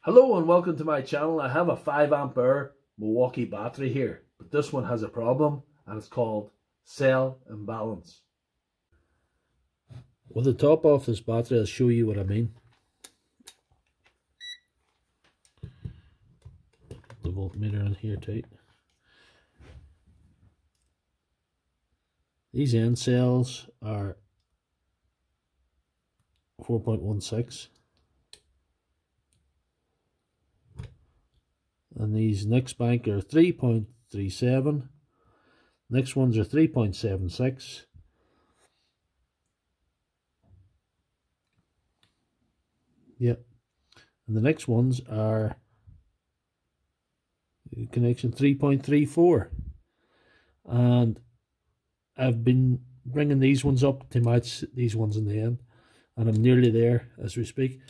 Hello and welcome to my channel. I have a 5 ampere Milwaukee battery here, but this one has a problem and it's called cell imbalance. With the top off this battery, I'll show you what I mean. The voltmeter in here tight. These end cells are 4.16. And these next bank are 3.37. Next ones are 3.76. Yep. And the next ones are connection 3.34. And I've been bringing these ones up to match these ones in the end. And I'm nearly there as we speak.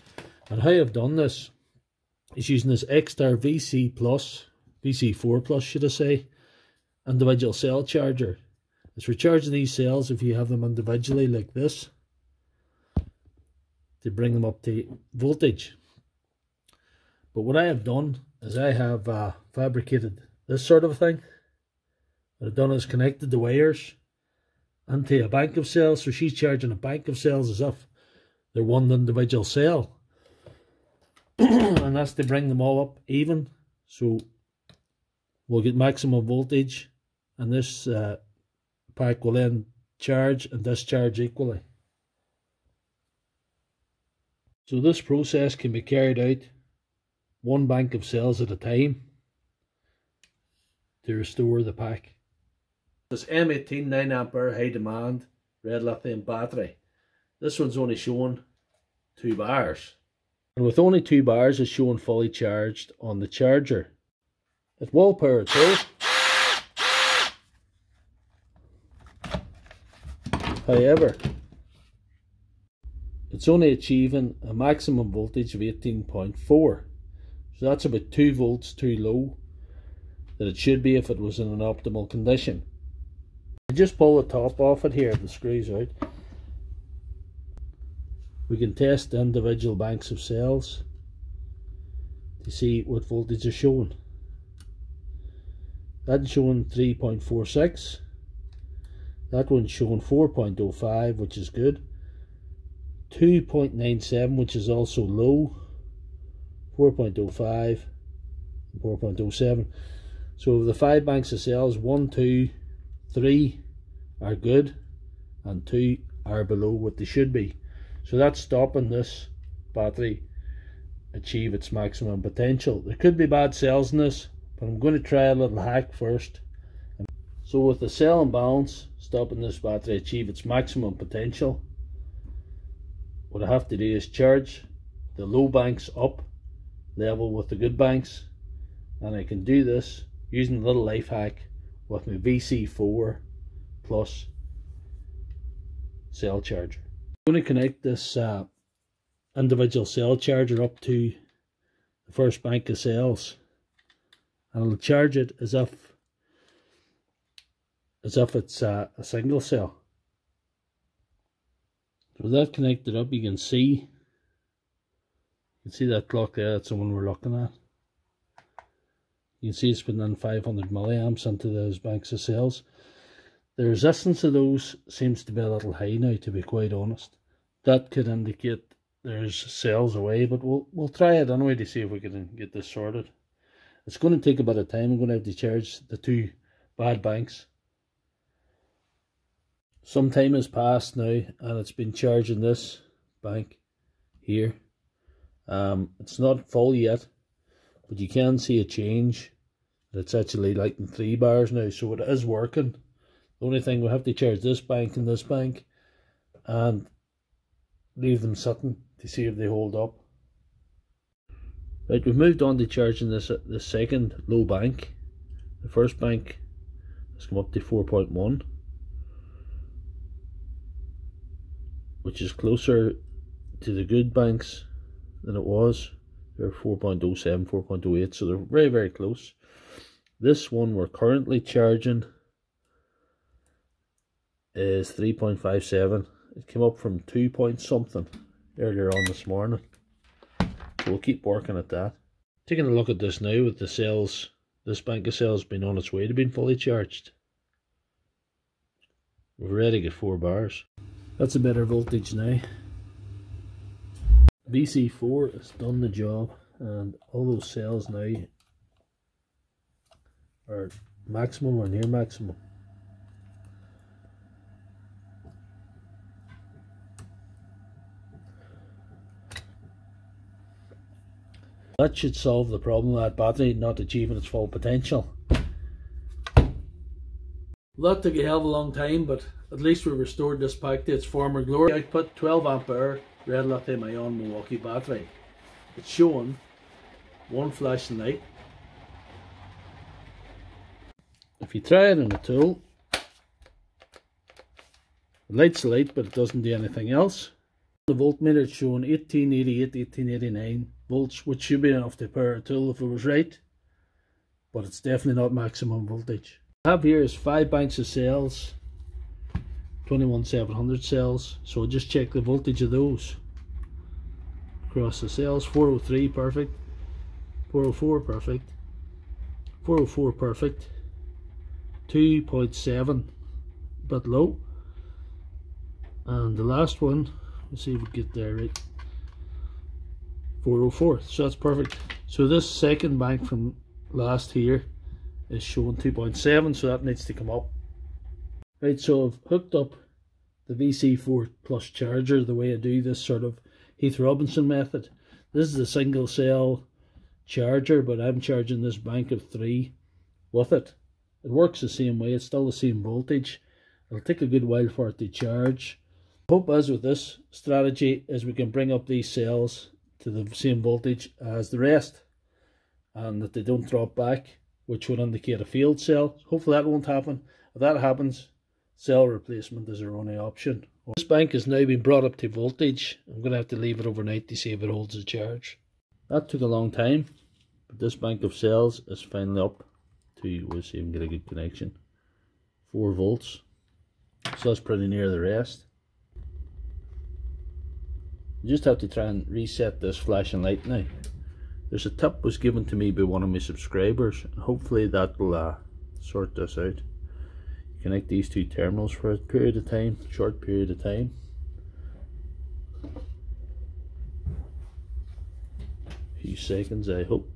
And how I've done this is using this X-Star VC4 Plus, should I say, individual cell charger. It's for charging these cells if you have them individually like this, to bring them up to voltage. But what I have done is I have fabricated this sort of thing. What I've done is connected the wires into a bank of cells, so she's charging a bank of cells as if they're one individual cell. And that's to bring them all up even, so we'll get maximum voltage, and this pack will then charge and discharge equally. So this process can be carried out one bank of cells at a time to restore the pack. This M18 9 ampere high demand red lithium battery, this one's only showing 2 bars. And with only 2 bars, it's showing fully charged on the charger. It will power through. However, it's only achieving a maximum voltage of 18.4. So that's about 2 volts too low that it should be if it was in an optimal condition. I just pull the top off it here, the screws out. We can test the individual banks of cells to see what voltage is showing. That's showing 3.46. That one's showing 4.05, which is good. 2.97, which is also low. 4.05 and 4.07. So of the 5 banks of cells, 1, 2, 3 are good and 2 are below what they should be. So that's stopping this battery achieve its maximum potential. There could be bad cells in this, but I'm going to try a little hack first. So with the cell imbalance stopping this battery achieve its maximum potential, what I have to do is charge the low banks up level with the good banks, and I can do this using a little life hack with my VC4 Plus cell charger. I'm going to connect this individual cell charger up to the first bank of cells, and I'll charge it as if it's a single cell. So with that connected up, you can see that clock there. That's the one we're looking at. You can see it's putting in 500 milliamps into those banks of cells. The resistance of those seems to be a little high now, to be quite honest. That could indicate there's cells away, but we'll try it anyway to see if we can get this sorted. It's going to take a bit of time. I'm going to have to charge the 2 bad banks. Some time has passed now, and it's been charging this bank here. It's not full yet, but you can see a change. It's actually lighting 3 bars now, so it is working. The only thing, we have to charge this bank and this bank and leave them sitting to see if they hold up. Right, we've moved on to charging this second low bank. The first bank has come up to 4.1, which is closer to the good banks than it was. They're 4.07, 4.08, so they're very, very close. This one we're currently charging is 3.57. It came up from 2 point something earlier on this morning. So we'll keep working at that. Taking a look at this now with the cells, this bank of cells being on its way to being fully charged. We've already got 4 bars. That's a better voltage now. VC4 has done the job, and all those cells now are maximum or near maximum. That should solve the problem of that battery not achieving its full potential. Well, that took a hell of a long time, but at least we restored this pack to its former glory. Output 12 ampere red lithium ion Milwaukee battery. It's showing one flashing light. If you try it in a tool, the light's light, but it doesn't do anything else. The voltmeter is showing 1888, 1889 volts, which should be enough to power a tool if it was right, but it's definitely not maximum voltage. What I have here is 5 banks of cells, 21700 cells, so I'll just check the voltage of those across the cells. 403 perfect, 404 perfect, 404 perfect, 2.7 bit low, and the last one, let's see if we get there right, 404, so that's perfect. So this second bank from last here is showing 2.7, so that needs to come up. Right, so I've hooked up the VC4 plus charger the way I do this sort of Heath Robinson method. This is a single cell charger, but I'm charging this bank of 3 with it. It works the same way, it's still the same voltage. It'll take a good while for it to charge. Hope as with this strategy is we can bring up these cells to the same voltage as the rest and that they don't drop back, which would indicate a failed cell. Hopefully that won't happen. If that happens, cell replacement is our only option. This bank has now been brought up to voltage. I'm going to have to leave it overnight to see if it holds the charge. That took a long time, but this bank of cells is finally up to, we'll see if we can get a good connection, 4 volts. So that's pretty near the rest. You just have to try and reset this flashing light now. There's a tip was given to me by one of my subscribers. Hopefully that will sort this out. Connect these 2 terminals for a period of time, short period of time. A few seconds, I hope.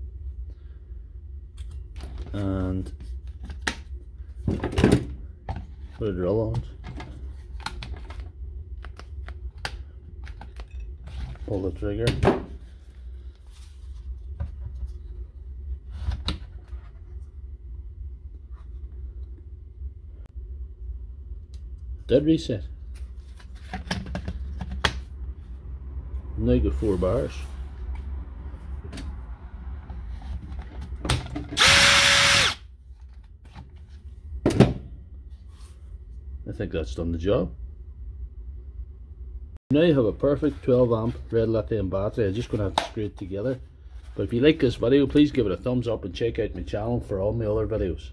And put a drill on. Pull the trigger. Dead reset. Now got 4 bars. I think that's done the job. Now you have a perfect 12 amp red lithium battery. I'm just going to have to screw it together. But if you like this video, please give it a thumbs up and check out my channel for all my other videos.